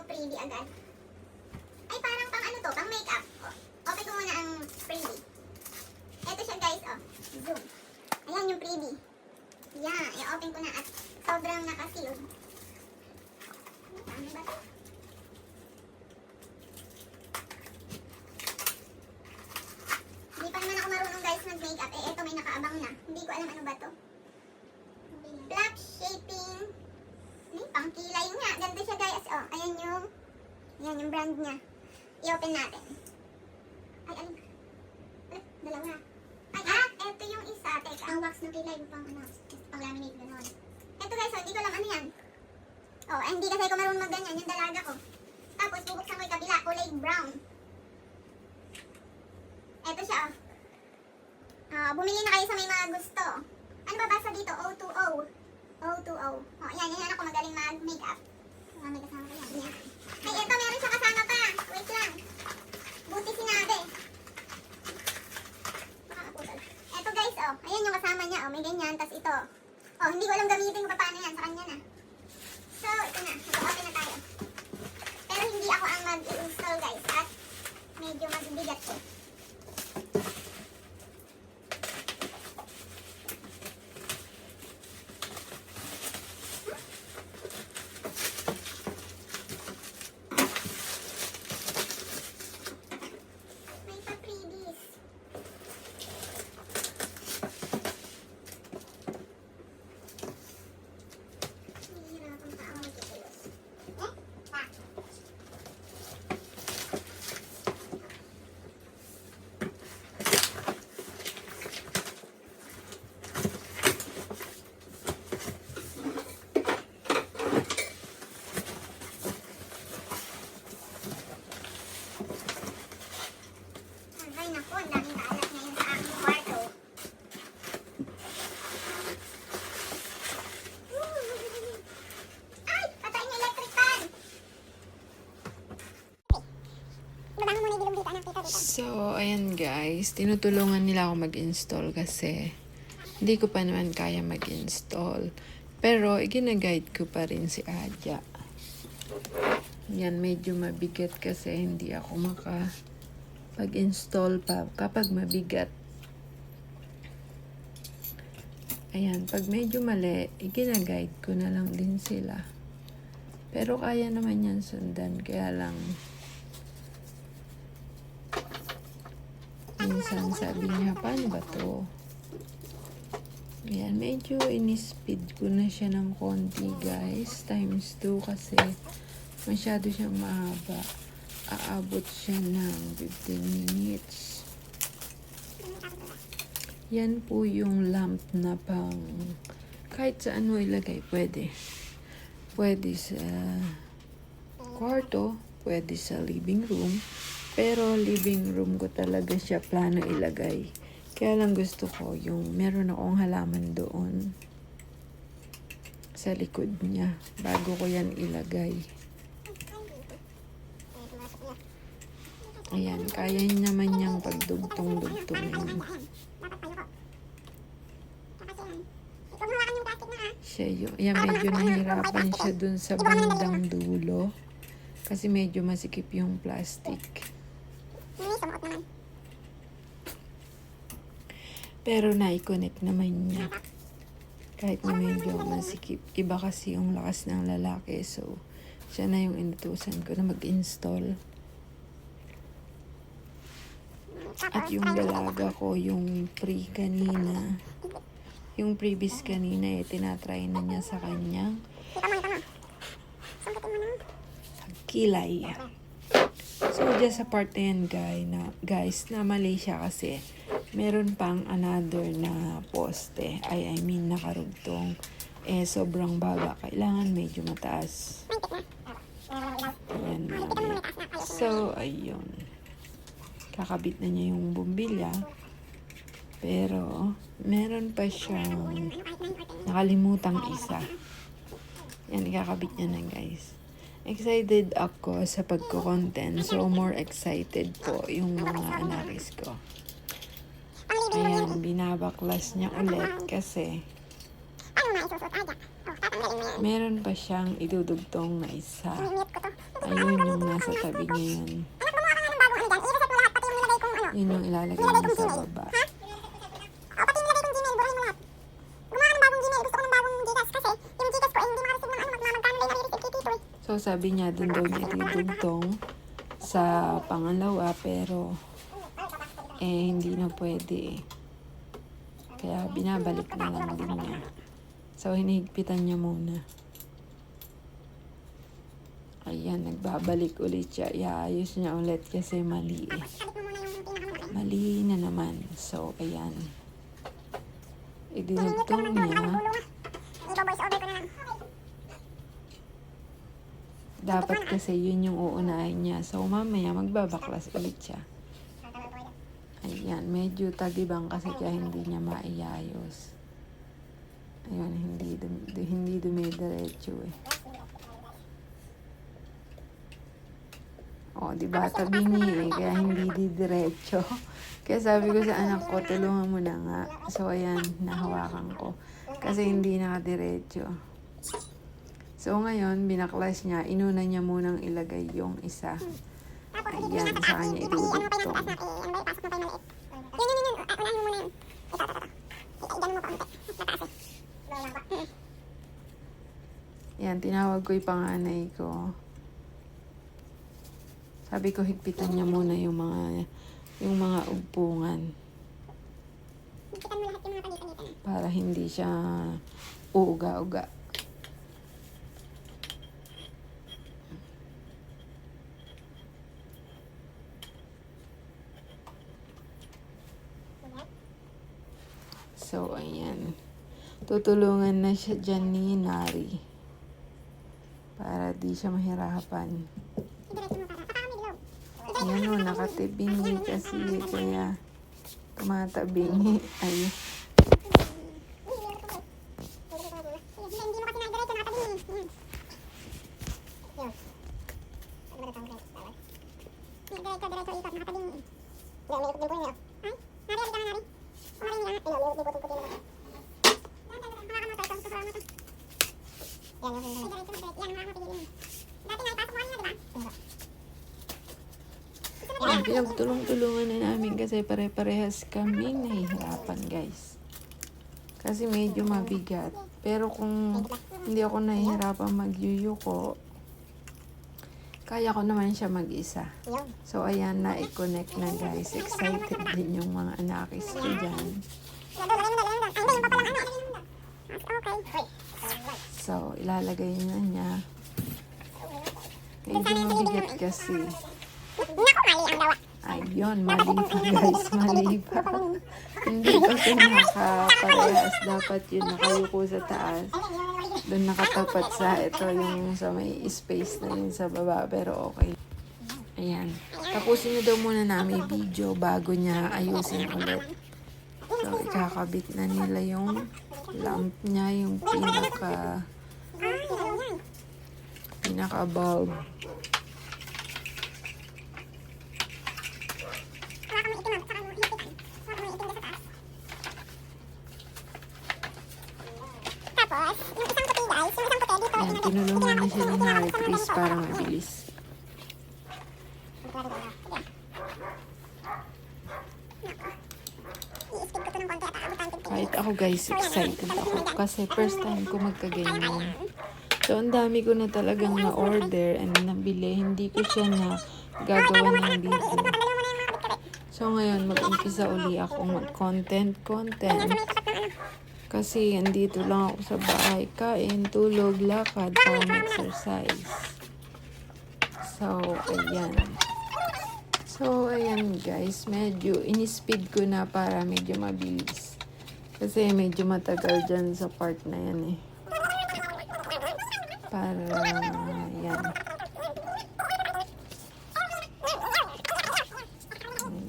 freebie agad. Ay, parang pang ano to, pang makeup. Oh, open ko muna ang freebie. Ito siya guys, oh. Zoom. Ayan yung freebie. Yan, i-open ko na at sobrang nakasealed. Ano ba to? Hindi pa naman ako marunong guys mag-makeup. Eh, ito may nakaabang na. Hindi ko alam ano ba to. Black shaping. Ay, pang kilay nga. Ganda siya guys. Oh, ayan yung brand niya. I-open natin. Ay, alin? Ay, dalawa. Ay, eto yung isa. Teka. Ang wax ng kilay. Pang ano, pang laminate gano'n. Eto guys, oh, hindi ko alam ano yan. Oh, hindi kasi ako marunong mag-ganyan. Yung dalaga ko. Tapos, bubuksan ko yung kabila. Kulay brown. Eto siya, oh. Bumili na kayo sa may mga gusto. Ano ba basa dito? O2O. O2O. Oh, yan ako magaling mag-makeup. May kasama ko yan. Yan. Ay, eto meron siya kasama pa. Wait lang. Buti sinabi. Makakaputol. Eto guys, oh. Ayan yung kasama niya, oh. May ganyan. Tapos ito. Oh, hindi ko alam gamitin ko paano yan. Sa kanya na. So, ito na. Mag-open na tayo. Pero hindi ako ang mag-install guys. At medyo magbigat ko. So, ayan guys, tinutulungan nila ako mag-install kasi hindi ko pa naman kaya mag-install. Pero, gina-guide ko pa rin si Adya. Yan, medyo mabigat kasi hindi ako makapag-install pa kapag mabigat. Ayan, pag medyo mali, gina-guide ko na lang din sila. Pero kaya naman yan sundan, kaya lang minsan sabi niya, paano ba to? Ayan, medyo in-speed ko na siya ng konti guys. Times 2 kasi masyado siyang mahaba. Aabot siya ng 15 minutes. Yan po yung lamp na pang kahit saan mo ilagay, pwede. Pwede sa kwarto, pwede sa living room. Pero living room ko talaga siya plano ilagay. Kaya lang gusto ko yung meron akong halaman doon sa likod niya bago ko yan ilagay. Ayan, kaya naman niyang pagdugtong-dugtongin. Siya yun. Ayan, medyo nahirapan siya dun sa bandang dulo. Kasi medyo masikip yung plastic. Pero na-connect naman niya. Kahit na medyo masikip. Iba kasi yung lakas ng lalaki. So, siya na yung inutusan ko na mag-install. At yung dalaga ko, yung kanina, yung previous kanina, tinatry na niya sa kanyang kilay. So, dyan sa part na yan, guys, na mali siya kasi meron pang another na poste. I mean, nakarugtong. Sobrang baba. Kailangan medyo mataas. Ayan, mali. So, ayun. Kakabit na niya yung bumbilya. Pero, meron pa siyang nakalimutang isa. Yan, ikakabit niya na, guys. Excited ako sa pagko-content. So, more excited po yung mga analysis ko. Ayan, binabaklas niya ulit kasi Meron pa siyang idudugtong na isa. Mute ko to. Ayun yung nasa tabi niya yan. Anak, gumawa ka nga ng bagong ano dyan. I-reset mo lahat, pati yung nilagay kong ano. Yun yung ilalagay Nilagay mo kong sa Gmail. baba. Ha? O, pati yung nilagay kong Gmail, burahin mo lahat. Gumawa ka ng bagong Gmail. Gusto ko ng bagong Gcash kasi yung Gcash ko ay hindi makareceive ng ano. Magkano lang yung nare-receive kay Tito eh. So sabi niya dun daw niya idudugtong sa pangalawa pero hindi na pwede eh. Kaya binabalik na lang din niya. So hinihigpitan niya muna. Ayan, nagbabalik ulit siya. Iayos niya ulit kasi mali eh. Sabit mo muna yung pinakamalaki. Mali na naman. So, ayan. Minute Idinugtong lang naman to. niya. Nakalimulo nga. Ikaw voice over ko na lang. Dapat kasi yun yung uunahin niya. So, mamaya magbabaklas ulit siya. Ayan, medyo tagibang kasi kaya hindi niya maiyayos. Ayun, hindi dumidiretso eh. O, diba, tabingi eh, kaya hindi didiretso. Kaya sabi ko sa anak ko, tulungan mo na nga. So, ayan, nahawakan ko. Kasi hindi nakadiretso. So, ngayon, binaklas niya, inuna niya munang ilagay yung isa. Ayan, sa kanya idudugtong. Ano ba yung pasok mo pa yung maliit? Yun. Unahin mo muna yun. Ito. Ganun mo pa unti. Nataas eh. Yan, tinawag ko yung panganay ko. Sabi ko, higpitan niya muna yung mga ugpungan. Higpitan mo lahat yung mga pagitan-gitan. Para hindi siya uuga-uga. So, ayan. Tutulungan na siya dyan ni Nari. Para di siya mahirapan. Diretso mo para. Saka kami dilaw. Ayan o, nakatibingi kasi. Kaya, tumatabingi. Ayun. Hindi mo kasi nagdiretso, nakatabing eh. Yun. Ano ba ito ang diretso? Diretso, ikot, nakatabing eh. Hindi, may ikot din po yun. Ay, Nari, halika na Nari. Kumarin niya. Ayun, may ikot din po yun. Hawakan mo to, ito. Hawakan mo to. Yan, yung diretso mo, diretso. Yan, hawakan mo, pigilin mo. Dati nga, ipasok mo kanina, diba? Ayan, pinagtulong-tulungan na namin kasi pare-parehas kaming nahihirapan, guys. Kasi medyo mabigat. Pero kung hindi ako nahihirapan magyuyuko, kaya ko naman siya mag-isa. So, ayan, na-connect na, guys. Excited din yung mga anakis ko dyan. So, ilalagay na niya. Medyo mabigat kasi. Ayun, mali pa, guys. Mali pa. Hindi kasi nakaparehas. Dapat yun nakayuko sa taas. Doon nakatapat sa ito yung sa may space na yun sa baba. Pero okay. Ayan. Tapusin na daw muna namin video bago niya ayusin ulit. So, ikakabit na nila yung lamp niya, yung pinaka-bulb. Tapos, yung isang puti guys, yung isang puti dito. Ayan, tinulungan na siya ni Harry Chris para mabilis. I-speed ko to ng konti at aabutan ko. Kahit ako, guys, excited ako. Kasi first time ko magkaganyan. So, ang dami ko na talagang na-order and nabili. Hindi ko siya na gagawa ng video. So, ngayon, mag-umpisa uli ako mag-content. Kasi, andito lang ako sa bahay. Kain, tulog, lakad, para exercise. So, ayan. So, ayan guys. Medyo in-speed ko na para medyo mabilis. Kasi medyo matagal dyan sa part na yan eh. Para, yan.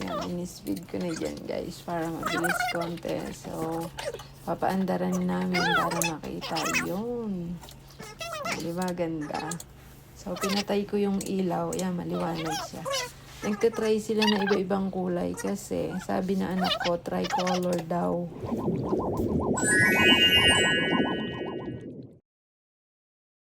Yan, in-speed ko na dyan guys. Para mabilis konti. So, papaandaran namin para makita yun. Diba, ganda. So, pinatay ko yung ilaw. Yan, maliwanag siya. Nagtatry sila na iba-ibang kulay kasi sabi na anak ko, tricolor daw.